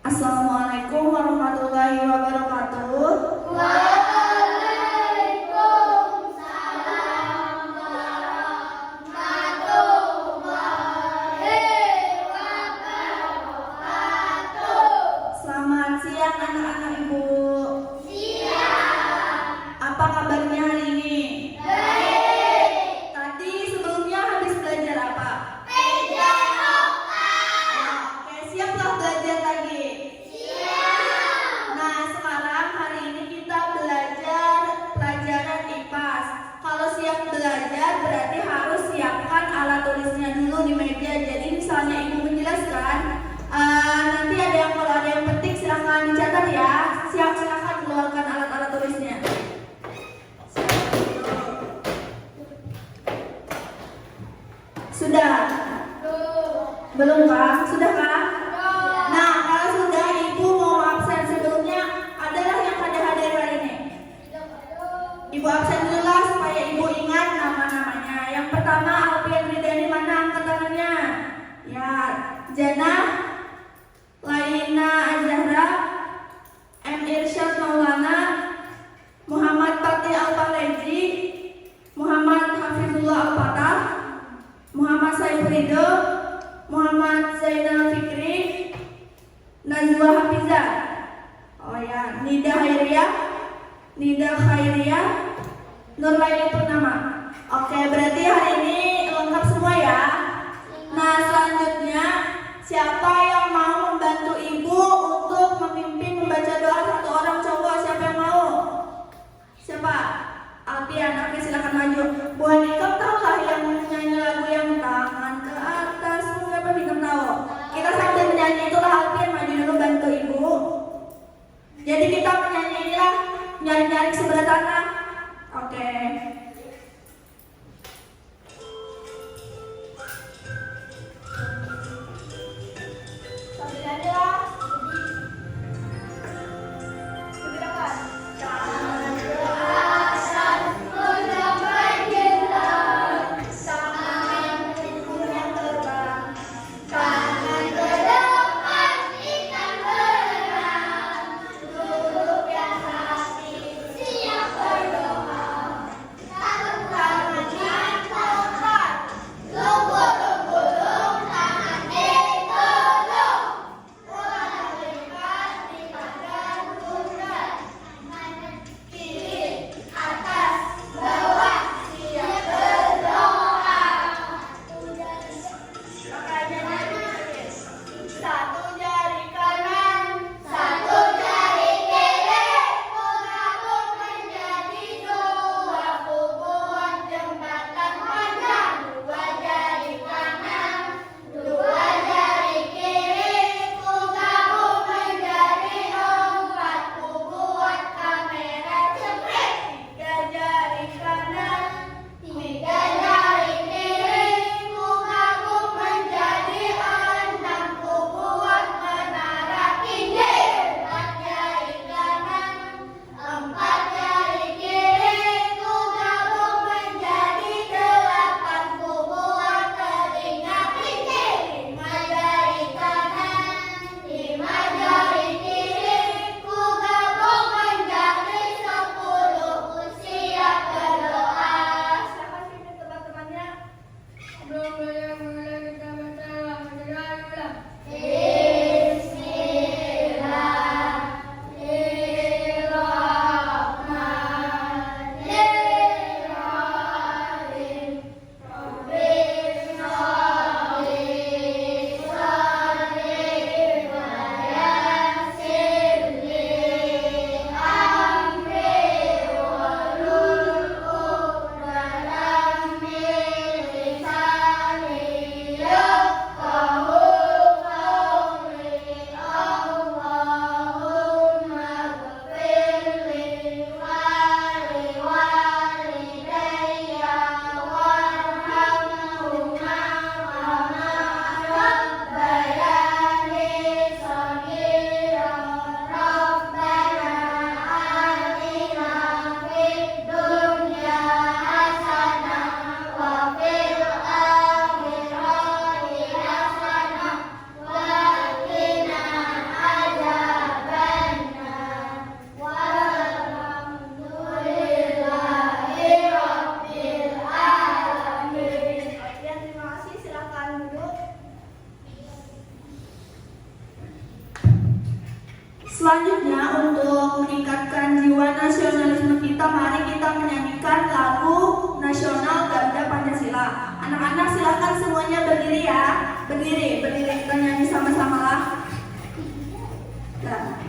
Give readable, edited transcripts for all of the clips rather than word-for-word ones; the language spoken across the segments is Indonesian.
Assalamualaikum warahmatullahi wabarakatuh. Waalaikumsalam warahmatullahi wabarakatuh. Selamat siang anak-anak ibu. Siang. Apa kabarnya hari ini? Baik. Tadi sebelumnya habis belajar apa? PJOK. Oke, siaplah belajar lagi. Siang. Nah, sekarang hari ini kita belajar pelajaran IPAS. Kalau siap belajar berarti harus siapkan alat tulisnya dulu di meja. Jadi misalnya ibu menjelaskan, nanti ada yang kalau ada yang penting silahkan dicatat ya. Silahkan keluarkan alat-alat tulisnya. Sudah? Belum kah? Sudah kah? Nah, kalau sudah, ibu mau absen sebelumnya adalah yang ada hadir hari ini. Ibu absen dulu lah supaya ibu ingat nama-namanya. Yang pertama, Alfian Ridani, mana angkat tangannya? Ya, Jana, Laina Azahra, M. Irsyad Maulana, Muhammad Fatih Al-Faleji, Muhammad Hafizullah Al-Fatah, Muhammad Saif Ridho, Muhammad Zainal Fikri, Najwa Hafizah. Oh ya, Nida Khairiyah, Nurlaini Purnama. Oke, berarti hari ini lengkap semua ya. Nah, selanjutnya siapa yang mau membantu ibu untuk memimpin membaca doa satu orang cowok? Siapa yang mau? Siapa? Alfian, oke silakan maju. Bu Hanikam tahu lah yang nyanyi lagu yang tangan ke atas, siapa Hanikam tahu? Kita sambil menyanyi itulah Alfian maju dulu bantu ibu. Jadi kita menyanyi inilah nyari-nyari sebelah tanah. Oke. Sambil nyanyi lah. Silakan. Selanjutnya, untuk meningkatkan jiwa nasionalisme kita, mari kita menyanyikan lagu nasional Garuda Pancasila. Anak-anak silahkan semuanya berdiri ya. Berdiri, kita nyanyi sama-sama lah. Nah.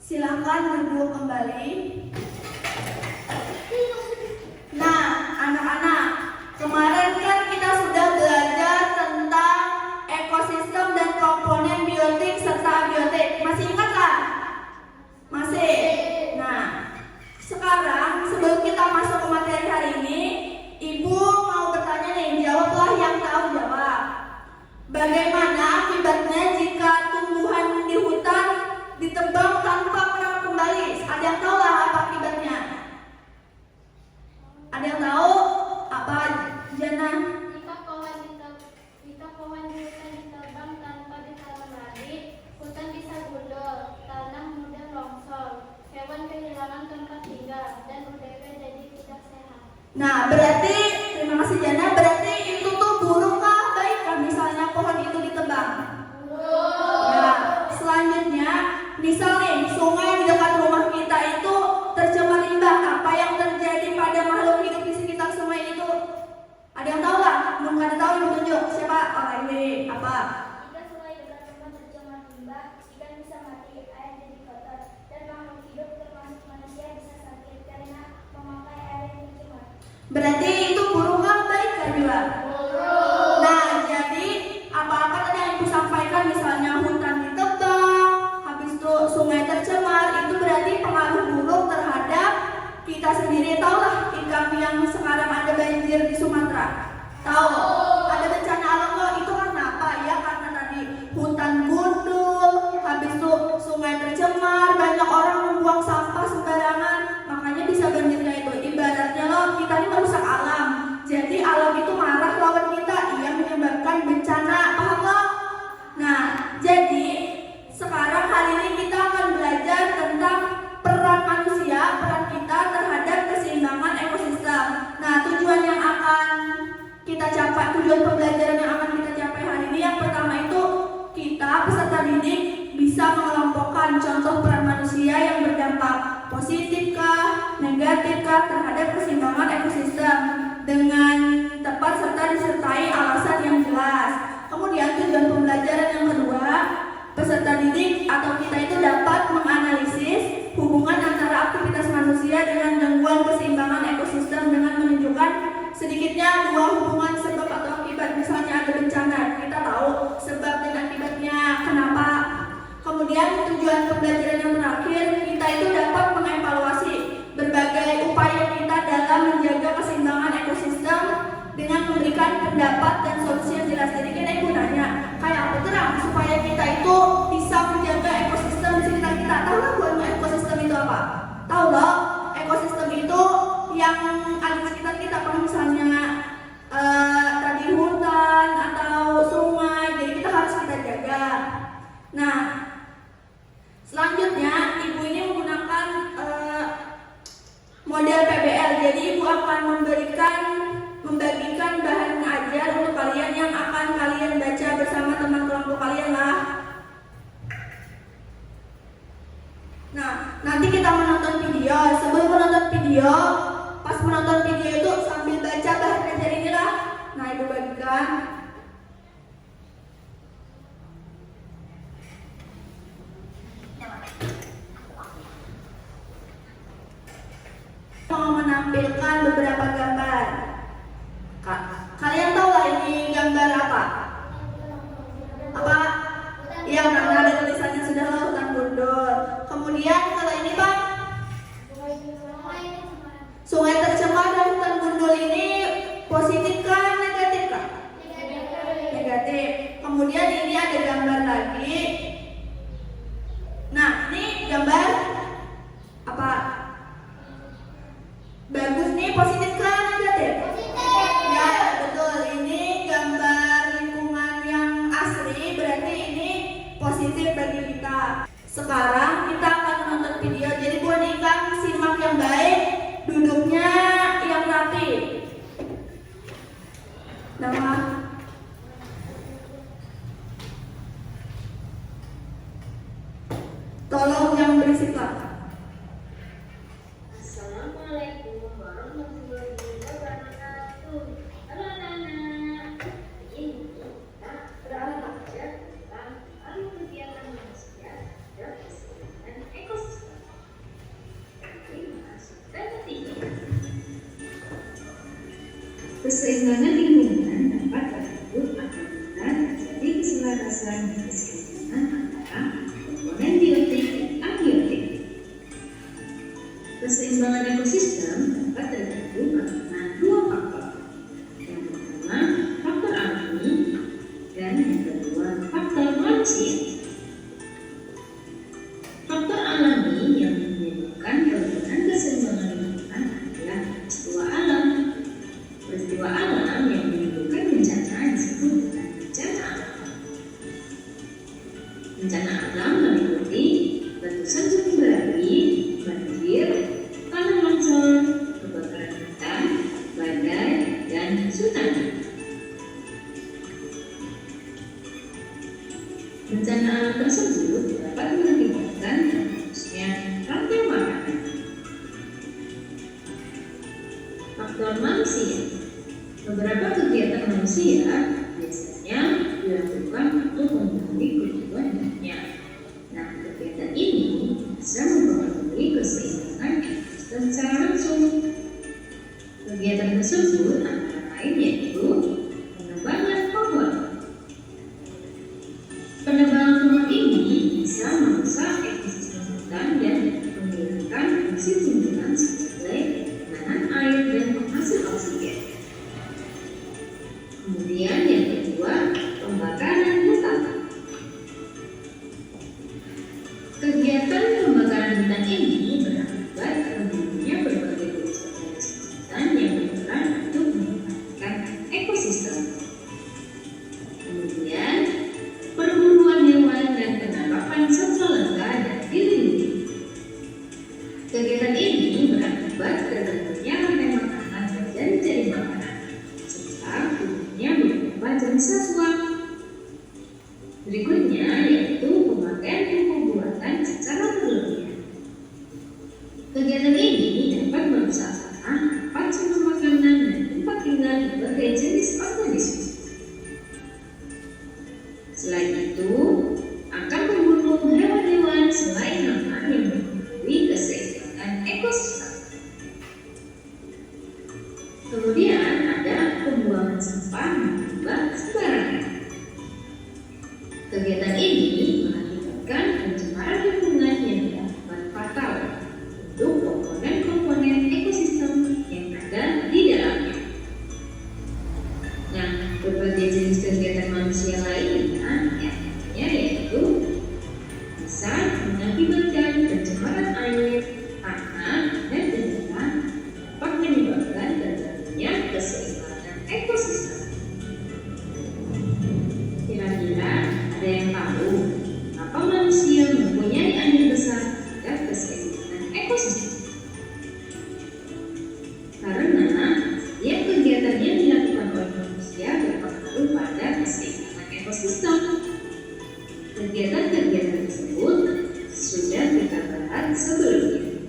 Silakan duduk kembali. Nah, anak-anak, kemarin kan kita sudah belajar tentang ekosistem dan komponen biotik serta abiotik. Masih ingat kan? Masih? Nah, sekarang sebelum kita masuk ke materi hari ini, Ibu mau bertanya nih, jawablah yang tahu jawab. Bagaimana akibatnya jika tumbuhan di hutan ditebang tanpa pernah kembali? Ada yang tahu lah apa akibatnya? Ada yang tahu apa, Jana? Jika pohon di hutan ditebang tanpa ditanam lagi, hutan bisa gundul, tanah mudah longsor, hewan kehilangan tempat tinggal, dan udara jadi tidak sehat. Nah, berarti, terima kasih Jana, berarti itu tuh buruk kah baik kah misalnya pohon itu ditebang? Nah, selanjutnya, misal nih, sungai di dekat rumah kita itu tercemar limbah. Apa yang terjadi pada makhluk hidup di sekitar sungai itu? Ada yang tahu nggak? Belum ada tahu, Ibu tunjuk. Siapa? Oh, ini apa? Jika sungai dekat rumah tercemar limbah, ikan bisa mati, air jadi kotor, dan makhluk hidup termasuk manusia bisa sakit karena memakai air yang tercemar. Berarti itu buruk kah baik kah juga? Nah, jadi apa-apa tadi yang Ibu sampaikan, misalnya hutan ditebang, habis itu sungai tercemar, itu berarti pengaruh buruk terhadap kita sendiri. Tahu lah ikan yang sekarang ada banjir di Sumatera? Tahu? Ada bencana alam kok, itu karena apa? Ya karena tadi hutan gundul, habis itu sungai tercemar, banyak orang membuang sampah sembarangan, makanya bisa banjirnya itu. Ibaratnya loh, kita ini merusak alam. Jadi alam itu marah lawan kita, ia menyebabkan bencana, paham loh? Nah, jadi sekarang hari ini kita akan belajar tentang peran manusia, peran kita terhadap keseimbangan ekosistem. Nah, tujuan yang akan kita capai, tujuan pembelajaran yang akan kita capai hari ini, yang pertama itu kita peserta didik bisa mengelompokkan contoh peran manusia yang berdampak positif kah, negatif kah terhadap keseimbangan ekosistem dengan tepat serta disertai alasan yang jelas. Kemudian tujuan pembelajaran yang kedua, peserta didik atau kita itu dapat menganalisis hubungan antara aktivitas manusia dengan gangguan keseimbangan ekosistem dengan menunjukkan sedikitnya dua hubungan sebab atau akibat. Misalnya ada bencana, kita tahu sebab dan akibatnya kenapa. Kemudian tujuan pembelajaran yang terakhir, kita itu dapat mengevaluasi berbagai upaya kita dalam menjaga keseimbangan ekosistem dengan memberikan pendapat dan solusi yang jelas. Jadi kita Ibu nanya, kayak apa terang supaya kita itu bisa menjaga ekosistem di sekitar kita? Tahu lah buatnya ekosistem itu apa? Tahu loh, ekosistem itu yang ada di sekitar kita, kalau misalnya tadi hutan atau sungai, jadi kita harus kita jaga. Nah, selanjutnya Ibu ini menggunakan model PBL. Jadi Ibu akan membagikan bahan ajar untuk kalian yang akan kalian baca bersama teman kelompok kalian lah. Nah, nanti kita menonton video. Sebelum menonton video, pas menonton video itu sambil baca bahan ajar inilah. Nah, Ibu bagikan. Kemudian ini ada gambar lagi. Nah, ini gambar apa? Bagus nih, positif kan negatif? Positif. Ya, betul. Ini gambar lingkungan yang asri, berarti ini positif bagi kita. Sekarang kita akan menonton video. Jadi buat ikan simak yang baik, duduknya yang rapi. Nama tolong yang berisik lah. Assalamualaikum warahmatullahi wabarakatuh. Halo anak-anak. Ini kita belajar tentang alur kegiatan manusia dan kesehatan ekosistem. Jadi masuk tema 3. Keseimbangan lingkungan dapat terbentuk apabila terjadi keselarasan dan keseimbangan antara komponen biotik dan abiotik. Keseimbangan ekosistem dapat terbentuk karena dua faktor. Yang pertama, faktor alami, dan yang kedua, faktor manusia. Faktor alami yang menyebabkan perubahan keseimbangan lingkungan adalah peristiwa alam. Peristiwa alam yang menimbulkan bencana disebut dengan bencana alam. Bencana alam meliputi letusan gunung berapi, banjir, tanah longsor, kebakaran hutan, badai, dan tsunami. Bencana alam tersebut dapat mengakibatkan terputusnya rantai makanan. Faktor manusia. Beberapa kegiatan manusia biasanya dilakukan untuk memenuhi kebutuhan hidupnya. Nah, kegiatan ini bisa mempengaruhi keseimbangan ekosistem secara langsung. Kegiatan tersebut antara lain yaitu penebangan pohon. Penebangan pohon ini bisa merusak ekosistem hutan dan menghilangkan fungsi tumbuhan sebagai penahan air dan penghasil oksigen. Kemudian yang kedua, pembakaran hutan. Kegiatan pembakaran hutan ini berakibat terbentuknya berbagai jenis organisme hutan yang berperan untuk mempertahankan ekosistem. Kemudian, perburuan hewan dan penangkapan satwa langka dan dilindungi. Kegiatan ini berakibat terbentuknya rantai makanan dan jaring-jaring makanan, serta tumbuhnya beberapa jenis satwa. Berikutnya yaitu pemakaian pupuk buatan secara berlebihan. Kegiatan ini dapat merusak tanah, tempat sumber makanan, dan tempat tinggal berbagai jenis organisme. Selain itu, akan membunuh hewan-hewan selain hama yang mempengaruhi keseimbangan ekosistem. Kemudian ada pembuangan sampah menambah sembarangan. Kegiatan ini mengakibatkan pencemaran lingkungan yang dapat fatal untuk komponen-komponen ekosistem yang ada di dalamnya. Nah, berbagai jenis kegiatan manusia lainnya yaitu bisa mengakibatkan pencemaran air, tanah, dan udara, dapat menyebabkan terganggunya keseimbangan ekosistem. Kira-kira ada yang tahu apa manusia mempunyai andil besar terhadap keseimbangan ekosistem? Karena setiap kegiatan yang dilakukan oleh manusia berpengaruh pada keseimbangan ekosistem. Kegiatan-kegiatan tersebut sudah kita bahas sebelumnya.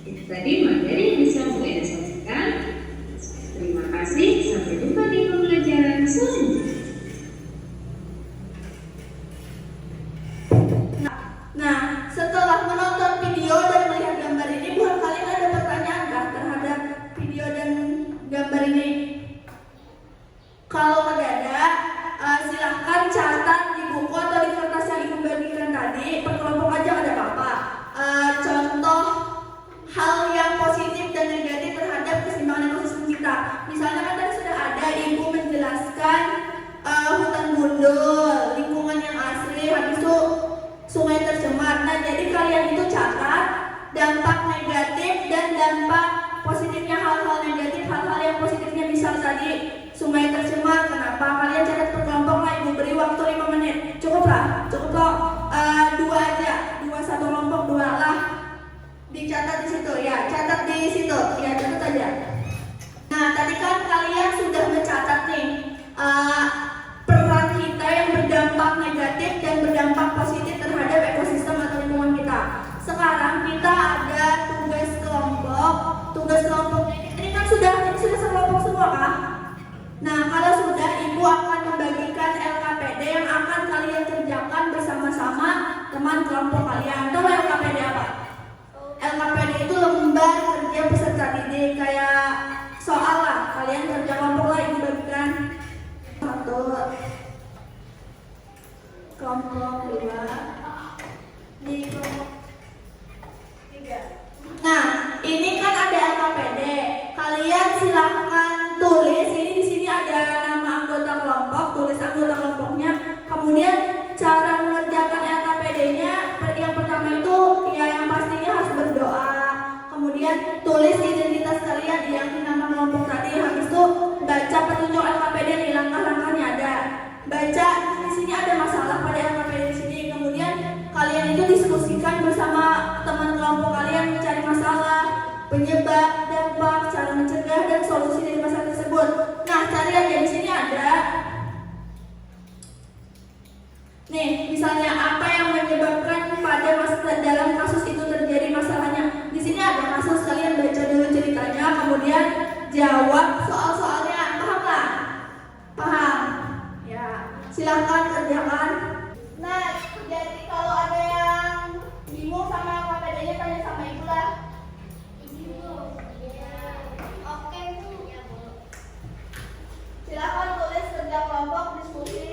Itu tadi materi yang bisa Bu Eda sampaikan. Terima kasih, sampai jumpa di pembelajaran selanjutnya. Nah, setelah menonton video dan melihat gambar ini, buat kalian ada pertanyaan nggak terhadap video dan gambar ini? Kalau ada, silahkan catat di buku atau di kertas yang ibu bagikan tadi. Per kelompok aja ada apa-apa. Contoh hal yang positif mencatat dampak negatif dan dampak positifnya, hal-hal negatif, hal-hal yang positifnya. Misal tadi sungai tercemar, kenapa? Kalian catat per kelompok lah, ibu beri waktu 5 menit. Cukup lah, cukup kok. 2 aja, 2 satu kelompok, 2 lah. Dicatat di situ ya, catat di situ ya, catat aja. Nah, tadi kan kalian sudah mencatat nih peran kita yang berdampak negatif dan berdampak positif terhadap ekosistem atau lingkungan kita. Sekarang kita ada tugas kelompok. Tugas kelompoknya ini kan sudah sekelompok semua kah? Nah, kalau sudah, ibu akan membagikan LKPD yang akan kalian kerjakan bersama-sama teman kelompok kalian. Tahu LKPD apa? LKPD itu lembar kerja peserta didik, kayak soal lah. Kalian kerja kelompok lah, ibu bagikan. 1 kelompok 2 di kelompok 3. Nah, ini kan ada LKPD. Kalian silahkan tulis. Ini di sini ada nama anggota kelompok, tulis anggota kelompoknya. Kemudian cara mengerjakan LKPD-nya yang pertama itu ya yang pastinya harus berdoa. Kemudian tulis identitas kalian yang nama kelompok tadi. Habis itu baca petunjuk LKPD nih, langkah-langkahnya ada. Baca di sini ada masalah pada LKPD di sini. Kemudian kalian itu diskusikan bersama teman kelompok kalian, mencari masalah, penyebab, dampak, cara mencegah dan solusi dari masalah tersebut. Nah, cari aja di sini ada. Nih, misalnya apa yang menyebabkan pada dalam kasus itu terjadi masalahnya. Di sini ada kasus, kalian baca dulu ceritanya, kemudian jawab soal-soalnya. Paham lah? Paham? Ya, silahkan kerjakan. Nah, jadi kalau ada yang bingung sama LKPD-nya, tanya sama ibu lah. Ibu. Ya. Oke, Bu. Ya, Bu. Silahkan tulis kerja kelompok, diskusi.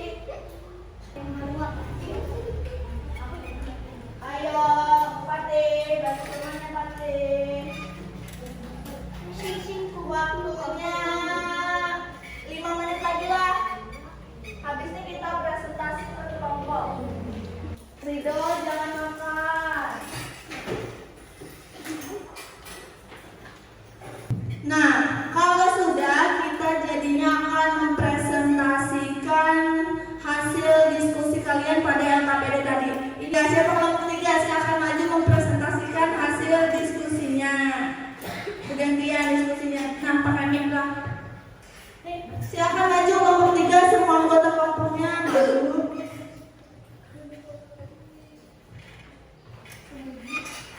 Ayo, Pati, bantu temannya Pati. Waktunya 5 menit lagi lah. Habis ini kita presentasi ke kelompok. Ridho, jangan makan. Nah, kalau sudah, kita jadinya akan mempresentasikan hasil diskusi kalian pada LKPD tadi. Ini siapa kelompok 3, silahkan maju mempresentasikan hasil diskusinya. Bergantian diskusinya. Nah, pakai mic lah. Nih, silahkan maju kelompok 3, semua anggota kelompoknya maju.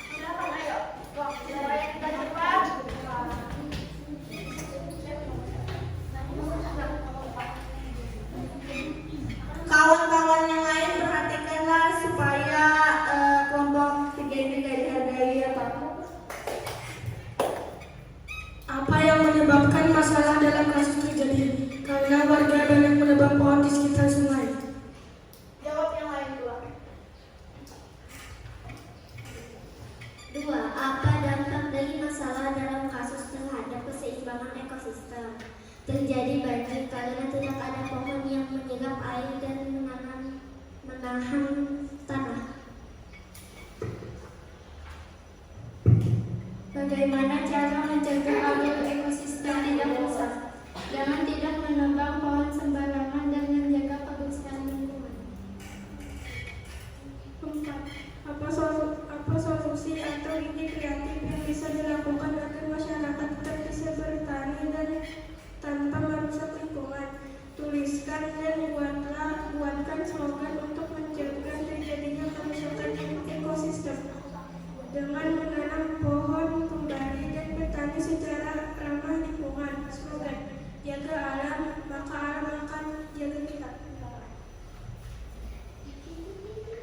Silahkan, ayo. Supaya kita cepat. Kawan-kawan yang lain perhatikanlah supaya kelompok 3 ini gak dihargai ya Pak. Apa yang menyebabkan masalah dalam kasus terjadi? Karena warga banyak menebang pohon di sekitar sungai. Jawab yang lain dua. 2. Apa dampak dari masalah dalam kasus terhadap keseimbangan ekosistem? Terjadi banjir karena tidak ada pohon yang menyerap air dan menahan tanah. Bagaimana cara menjaga agar ekosistem tidak rusak? Jangan tidak menebang pohon sembarangan dan menjaga kebersihan lingkungan. 4. Apa solusi atau ide kreatif yang bisa dilakukan agar masyarakat tetap bisa bertani dan tanpa merusak lingkungan? Tuliskan dan buatkan slogan untuk mencegah terjadinya kerusakan ekosistem dengan menanam pohon kembali dan bertani secara ramah lingkungan. Slogan: jaga alam, maka alam akan jaga kita.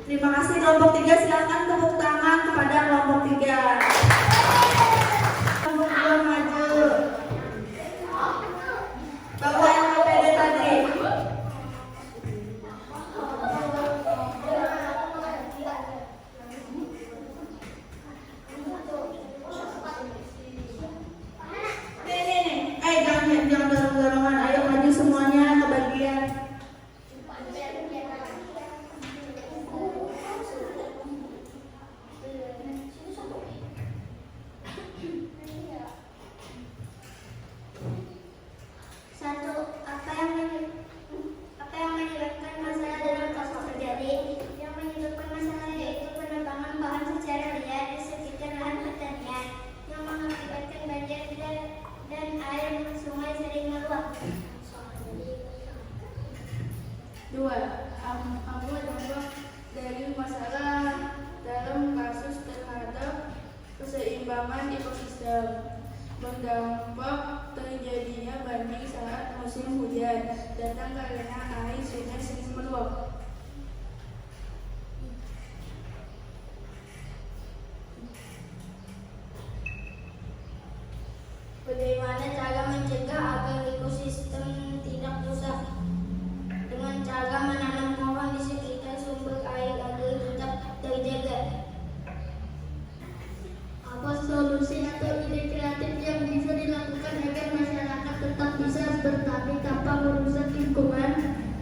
Terima kasih kelompok 3, silakan tepuk tangan kepada kelompok 3. Kelompok 2 maju. Bawa LKPD tadi. Nih. Jangan dorong-dorongan. Ayo maju semuanya ke bagian. Dua, ambil dampak dari masalah dalam kasus terhadap keseimbangan ekosistem. Berdampak terjadinya banjir saat musim hujan datang karena air sungai sering meluap. Bagaimana cara mencegah agar ekosistem tidak rusak? Dengan cara menanam pohon di sekitar sumber air agar tetap terjaga. Apa solusi atau ide kreatif yang bisa dilakukan agar masyarakat tetap bisa bertani tanpa merusak lingkungan?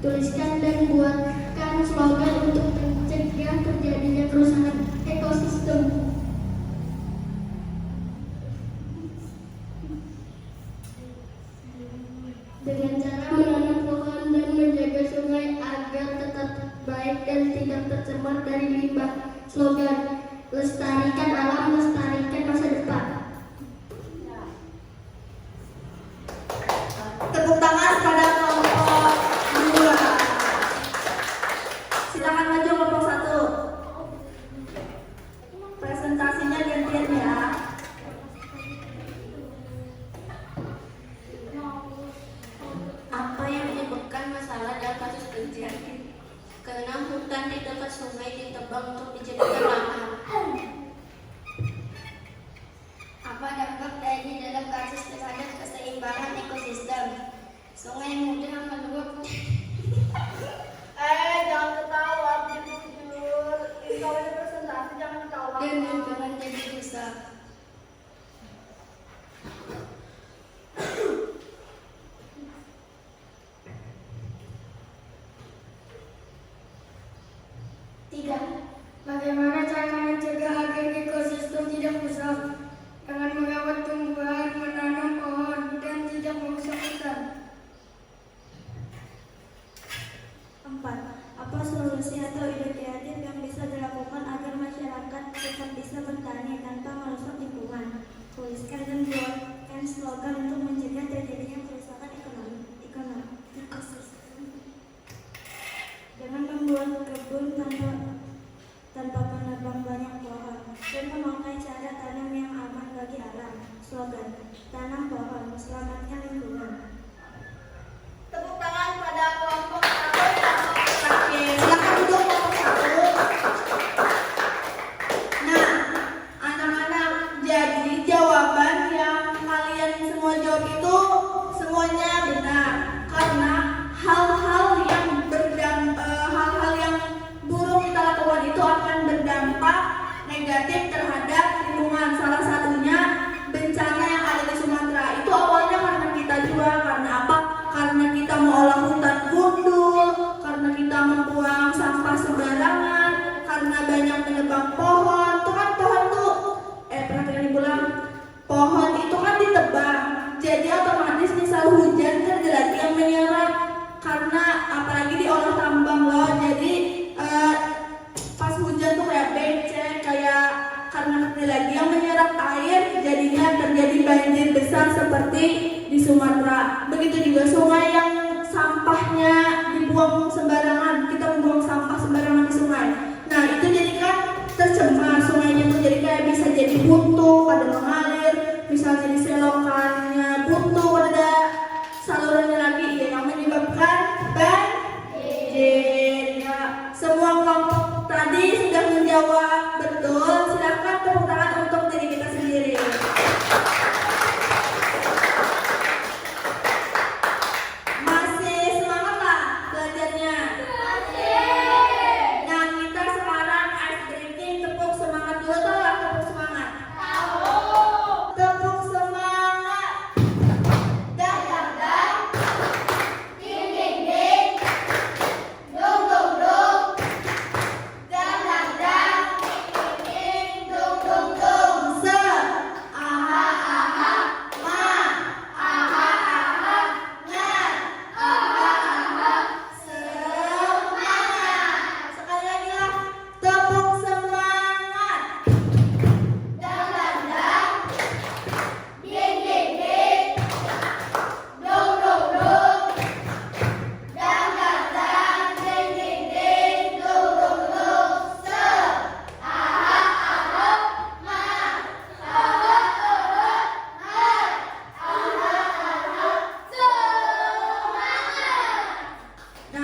Tuliskan dan buatkan slogan untuk mencegah terjadinya kerusakan ekosistem. Dengan cara menanam pohon dan menjaga sungai agar tetap baik dan tidak tercemar dari limbah. Slogan, lestarikan alam, lestarikan masa depan. Tepuk tangan pada kelompok 2. Silakan maju kelompok 1. Presentasinya gantian ya. Apa yang menyebabkan masalah dalam kasus terjadi? Karena hutan di dekat sungai ditebang untuk dijadikan lahan. Apa dampak dari dalam kasus terhadap keseimbangan ekosistem? Sungai mudah meluap Jangan ketawa, jujur. Ini kalau ada presentasi jangan ketawa. dan juga menjadi rusak. Tiga, bagaimana cara mencegah agar ekosistem tidak rusak? Dengan merawat tumbuhan, menanam pohon, dan tidak merusak hutan. 4. Apa solusi atau ide kreatif yang bisa dilakukan agar masyarakat tetap bisa bertani tanpa merusak lingkungan? Tuliskan dan buatkan slogan untuk mencegah terjadinya kerusakan ekonomi ekosistem. Dengan membuat kebun tanpa menebang banyak pohon dan memakai cara tanam yang aman bagi alam. Slogan, tanam pohon, selamatkan lingkungan. Tepuk tangan pada kelompok 1 yang terakhir. Silakan duduk kelompok 1. Nah,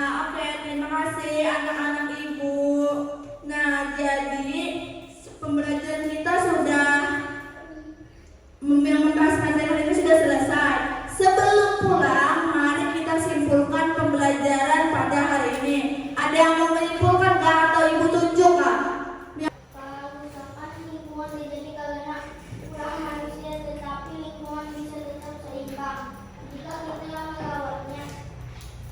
oke, terima kasih anak-anak ibu. Nah, jadi pembelajaran kita sudah membahas pelajaran itu sudah selesai. Sebelum pulang, mari kita simpulkan pembelajaran pada hari ini. Ada yang mau menyimpulkan kah atau ibu tunjuk kah? Kerusakan lingkungan terjadi karena ulah manusia, tetapi lingkungan bisa tetap seimbang jika kita yang merawatnya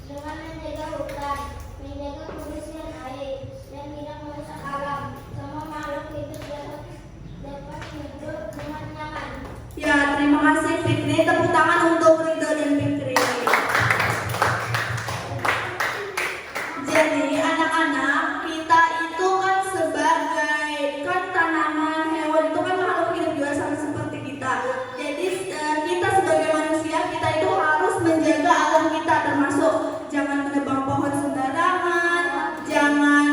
dengan menjaga hutan, menjaga kebersihan air, dan tidak merusak alam. Semua makhluk hidup dapat hidup dengan nyaman. Ya, terima kasih Fikri. Tepuk tangan untuk Ridho dan Fikri. Jadi anak-anak, kita itu kan sebagai tanaman, hewan itu kan makhluk hidup juga sama seperti kita. Jadi kita sebagai manusia, kita itu harus menjaga alam kita, termasuk jangan menebang pohon sembarangan, jangan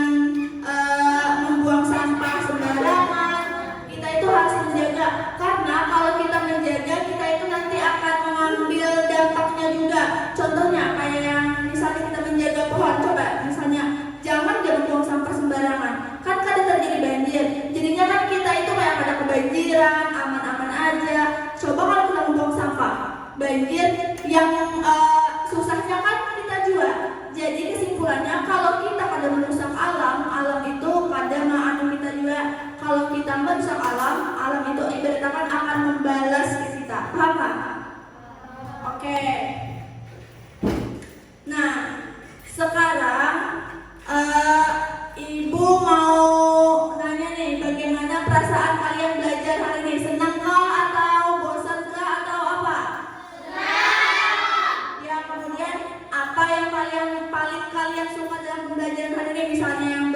membuang sampah sembarangan. Kita itu harus menjaga, karena kalau kita menjaga, kita itu nanti akan mengambil dampaknya juga. Contohnya kayak yang misalnya kita menjaga pohon, coba misalnya jangan buang sampah sembarangan, kan kadang terjadi banjir. Jadinya kan kita itu kayak pada kebanjiran, aman-aman aja. Coba kalau kita membuang sampah, banjir yang susahnya kan kita juga. Jadi kesimpulannya, kalau kita pada merusak alam, alam itu pada menganu kita juga. Kalau kita merusak alam, alam itu ibaratkan akan membalas ke kita. Paham nggak? Oke. Nah, sekarang ibu mau nanya nih, bagaimana perasaan kalian belajar hari ini? Senangkah atau bosankah atau apa? Ya, kemudian apa yang paling kalian suka dalam pembelajaran hari ini? Misalnya yang